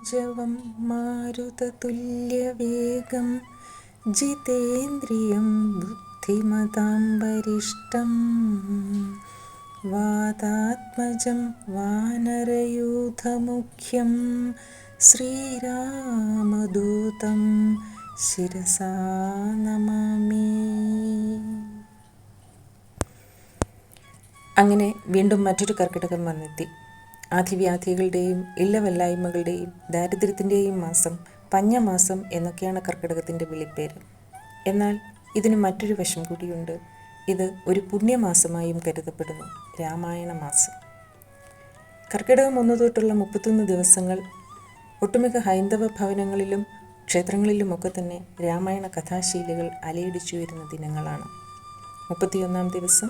വാതാത്മജവം മാരുതതുല്യവേഗം ജിതേന്ദ്രിയം ബുദ്ധിമതാം വരിഷ്ടം വാതാത്മജം വാനരയൂഥമുഖ്യം ശ്രീരാമദൂതം ശിരസാ നമാമി. അങ്ങനെ വീണ്ടും മറ്റൊരു കർക്കിടകം വന്നെത്തി. ആധിവ്യാധികളുടെയും ഇല്ലവല്ലായ്മകളുടെയും ദാരിദ്ര്യത്തിൻ്റെയും മാസം, പഞ്ഞമാസം എന്നൊക്കെയാണ് കർക്കിടകത്തിൻ്റെ വിളിപ്പേര്. എന്നാൽ ഇതിന് മറ്റൊരു വശം കൂടിയുണ്ട്. ഇത് ഒരു പുണ്യമാസമായും കരുതപ്പെടുന്നു, രാമായണ മാസം. കർക്കിടകം 1 തൊട്ടുള്ള 31 ദിവസങ്ങൾ ഒട്ടുമിക്ക ഹൈന്ദവ ഭവനങ്ങളിലും ക്ഷേത്രങ്ങളിലുമൊക്കെ തന്നെ രാമായണ കഥാശീലുകൾ അലയടിച്ചു വരുന്ന ദിനങ്ങളാണ്. 31-ാം ദിവസം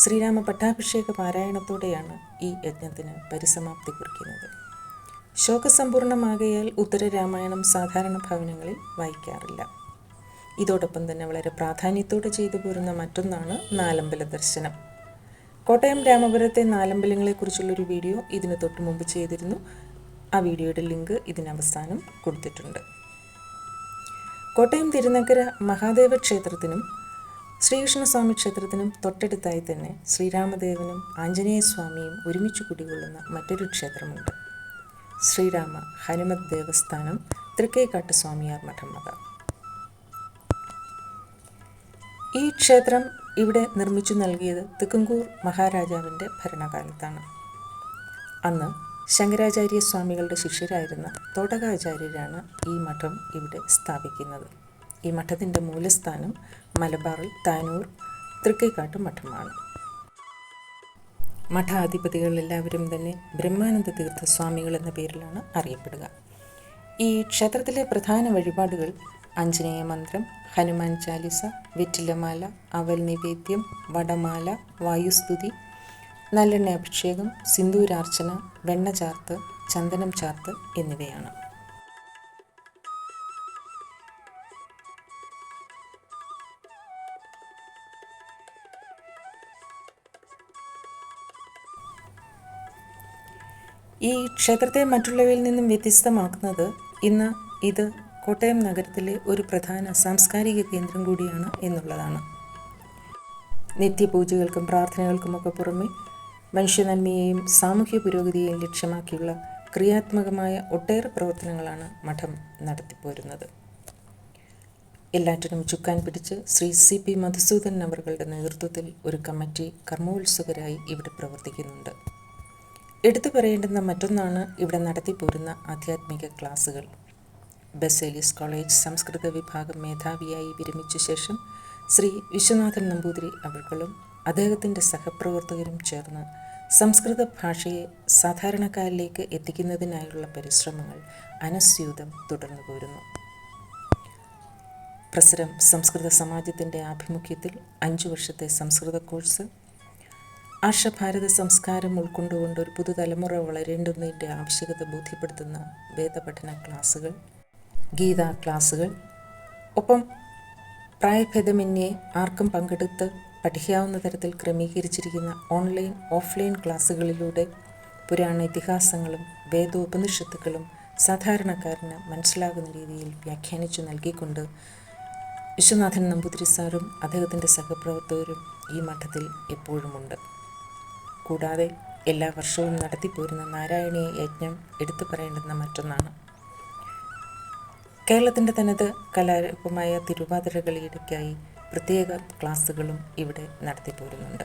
ശ്രീരാമ പട്ടാഭിഷേക പാരായണത്തോടെയാണ് ഈ യജ്ഞത്തിന് പരിസമാപ്തി കുറിക്കുന്നത്. ശോകസമ്പൂർണമാകയാൽ ഉത്തരരാമായണം സാധാരണ ഭവനങ്ങളിൽ വായിക്കാറില്ല. ഇതോടൊപ്പം തന്നെ വളരെ പ്രാധാന്യത്തോടെ ചെയ്തു പോരുന്ന മറ്റൊന്നാണ് നാലമ്പല ദർശനം. കോട്ടയം രാമപുരത്തെ നാലമ്പലങ്ങളെക്കുറിച്ചുള്ളൊരു വീഡിയോ ഇതിന് തൊട്ട് മുമ്പ് ചെയ്തിരുന്നു. ആ വീഡിയോയുടെ ലിങ്ക് ഇതിനവസാനം കൊടുത്തിട്ടുണ്ട്. കോട്ടയം തിരുനക്കര മഹാദേവ ക്ഷേത്രത്തിനും ശ്രീകൃഷ്ണസ്വാമി ക്ഷേത്രത്തിനും തൊട്ടടുത്തായി തന്നെ ശ്രീരാമദേവനും ആഞ്ജനേയസ്വാമിയും ഒരുമിച്ച് കുടികൊള്ളുന്ന മറ്റൊരു ക്ഷേത്രമുണ്ട്. ശ്രീരാമ ഹനുമത് ദേവസ്ഥാനം, തൃക്കേക്കാട്ട് സ്വാമിയാർ മഠം മത. ഈ ക്ഷേത്രം ഇവിടെ നിർമ്മിച്ചു നൽകിയത് തിക്കുംകൂർ മഹാരാജാവിൻ്റെ ഭരണകാലത്താണ്. അന്ന് ശങ്കരാചാര്യ സ്വാമികളുടെ ശിഷ്യരായിരുന്ന തോടകാചാര്യരാണ് ഈ മഠം ഇവിടെ സ്ഥാപിക്കുന്നത്. ഈ മഠത്തിൻ്റെ മൂലസ്ഥാനം മലബാറിൽ താനൂർ തൃക്കേക്കാട്ട് മഠമാണ്. മഠാധിപതികൾ എല്ലാവരും തന്നെ ബ്രഹ്മാനന്ദ തീർത്ഥ സ്വാമികൾ എന്ന പേരിലാണ് അറിയപ്പെടുക. ഈ ക്ഷേത്രത്തിലെ പ്രധാന വഴിപാടുകൾ ആഞ്ജനേയ മന്ത്രം, ഹനുമാൻ ചാലിസ, വെറ്റിലമാല, അവൽ നിവേദ്യം, വടമാല, വായുസ്തുതി, നല്ലെണ്ണ അഭിഷേകം, സിന്ദൂരാർച്ചന, വെണ്ണ ചാർത്ത്, ചന്ദനം ചാർത്ത് എന്നിവയാണ്. ഈ ക്ഷേത്രത്തെ മറ്റുള്ളവയിൽ നിന്നും വ്യത്യസ്തമാക്കുന്നത് ഇന്ന് ഇത് കോട്ടയം നഗരത്തിലെ ഒരു പ്രധാന സാംസ്കാരിക കേന്ദ്രം കൂടിയാണ് എന്നുള്ളതാണ്. നിത്യപൂജകൾക്കും പ്രാർത്ഥനകൾക്കുമൊക്കെ പുറമെ മനുഷ്യനന്മയെയും സാമൂഹ്യ പുരോഗതിയെയും ലക്ഷ്യമാക്കിയുള്ള ക്രിയാത്മകമായ ഒട്ടേറെ പ്രവർത്തനങ്ങളാണ് മഠം നടത്തിപ്പോരുന്നത്. എല്ലാറ്റിനും ചുക്കാൻ പിടിച്ച് ശ്രീ CP മധുസൂദൻ അവറുകളുടെ നേതൃത്വത്തിൽ ഒരു കമ്മിറ്റി കർമ്മോത്സുകരായി ഇവിടെ പ്രവർത്തിക്കുന്നുണ്ട്. എടുത്തു പറയേണ്ടുന്ന മറ്റൊന്നാണ് ഇവിടെ നടത്തിപ്പോരുന്ന ആധ്യാത്മിക ക്ലാസുകൾ. ബസേലിയസ് കോളേജ് സംസ്കൃത വിഭാഗം മേധാവിയായി വിരമിച്ച ശേഷം ശ്രീ വിശ്വനാഥൻ നമ്പൂതിരി അവർകളും അദ്ദേഹത്തിൻ്റെ സഹപ്രവർത്തകരും ചേർന്ന് സംസ്കൃത ഭാഷയെ സാധാരണക്കാരിലേക്ക് എത്തിക്കുന്നതിനായുള്ള പരിശ്രമങ്ങൾ അനസ്യൂതം തുടർന്നു പോരുന്നു. പ്രസരം സംസ്കൃത സമാജത്തിൻ്റെ ആഭിമുഖ്യത്തിൽ 5 വർഷത്തെ സംസ്കൃത കോഴ്സ്, ആർഷഭാരത സംസ്കാരം ഉൾക്കൊണ്ടുകൊണ്ട് ഒരു പുതുതലമുറ വളരേണ്ടുന്നതിൻ്റെ ആവശ്യകത ബോധ്യപ്പെടുത്തുന്ന വേദപഠന ക്ലാസുകൾ, ഗീതാ ക്ലാസുകൾ, ഒപ്പം പ്രായഭേദമന്യേ ആർക്കും പങ്കെടുത്ത് പഠിക്കാവുന്ന തരത്തിൽ ക്രമീകരിച്ചിരിക്കുന്ന ഓൺലൈൻ ഓഫ്ലൈൻ ക്ലാസുകളിലൂടെ പുരാണ ഇതിഹാസങ്ങളും വേദോപനിഷത്തുക്കളും സാധാരണക്കാരന് മനസ്സിലാകുന്ന രീതിയിൽ വ്യാഖ്യാനിച്ചു നൽകിക്കൊണ്ട് വിശ്വനാഥൻ നമ്പൂതിരി സാറും അദ്ദേഹത്തിൻ്റെ സഹപ്രവർത്തകരും ഈ മഠത്തിൽ എപ്പോഴുമുണ്ട്. കൂടാതെ എല്ലാ വർഷവും നടത്തിപ്പോരുന്ന നാരായണീയ യജ്ഞം എടുത്തു പറയേണ്ടുന്ന മറ്റൊന്നാണ്. കേരളത്തിൻ്റെ തനത് കലാരൂപമായ തിരുവാതിര കളിയുടെക്കായി പ്രത്യേക ക്ലാസുകളും ഇവിടെ നടത്തിപ്പോരുന്നുണ്ട്.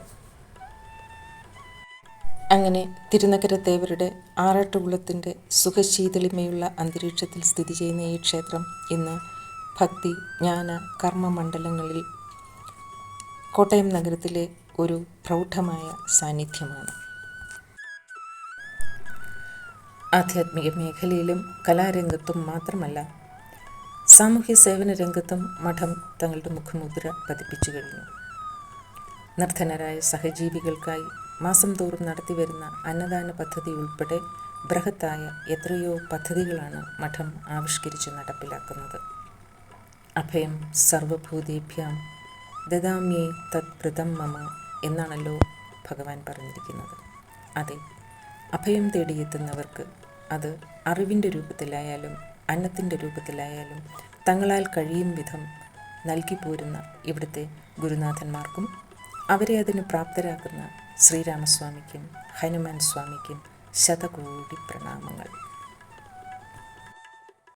അങ്ങനെ തിരുനക്കര തേവരുടെ ആറാട്ടുകുളത്തിൻ്റെ സുഖശീതളിമയുള്ള അന്തരീക്ഷത്തിൽ സ്ഥിതി ചെയ്യുന്ന ഈ ക്ഷേത്രം ഇന്ന് ഭക്തി, ജ്ഞാന, കർമ്മമണ്ഡലങ്ങളിൽ കോട്ടയം നഗരത്തിലെ ഒരു പ്രൗഢമായ സാന്നിധ്യമാണ്. ആധ്യാത്മിക മേഖലയിലും കലാരംഗത്തും മാത്രമല്ല, സാമൂഹ്യ സേവന രംഗത്തും മഠം തങ്ങളുടെ മുഖമുദ്ര പതിപ്പിച്ചു കഴിഞ്ഞു. നിർധനരായ സഹജീവികൾക്കായി മാസം തോറും നടത്തിവരുന്ന അന്നദാന പദ്ധതി ഉൾപ്പെടെ ബൃഹത്തായ എത്രയോ പദ്ധതികളാണ് മഠം ആവിഷ്കരിച്ച് നടപ്പിലാക്കുന്നത്. അഭയം സർവഭൂതേഭ്യാം ദദാമ്യേ തത്പ്രദം മമ എന്നാണല്ലോ ഭഗവാൻ പറഞ്ഞിരിക്കുന്നത്. അതെ, അഭയം തേടിയെത്തുന്നവർക്ക്, അത് അറിവിൻ്റെ രൂപത്തിലായാലും അന്നത്തിൻ്റെ രൂപത്തിലായാലും തങ്ങളാൽ കഴിയും വിധം നൽകി പോരുന്ന ഇവിടുത്തെ ഗുരുനാഥന്മാർക്കും അവരെ അതിന് പ്രാപ്തരാക്കുന്ന ശ്രീരാമസ്വാമിക്കും ഹനുമാൻ സ്വാമിക്കും ശതകോടി പ്രണാമങ്ങൾ.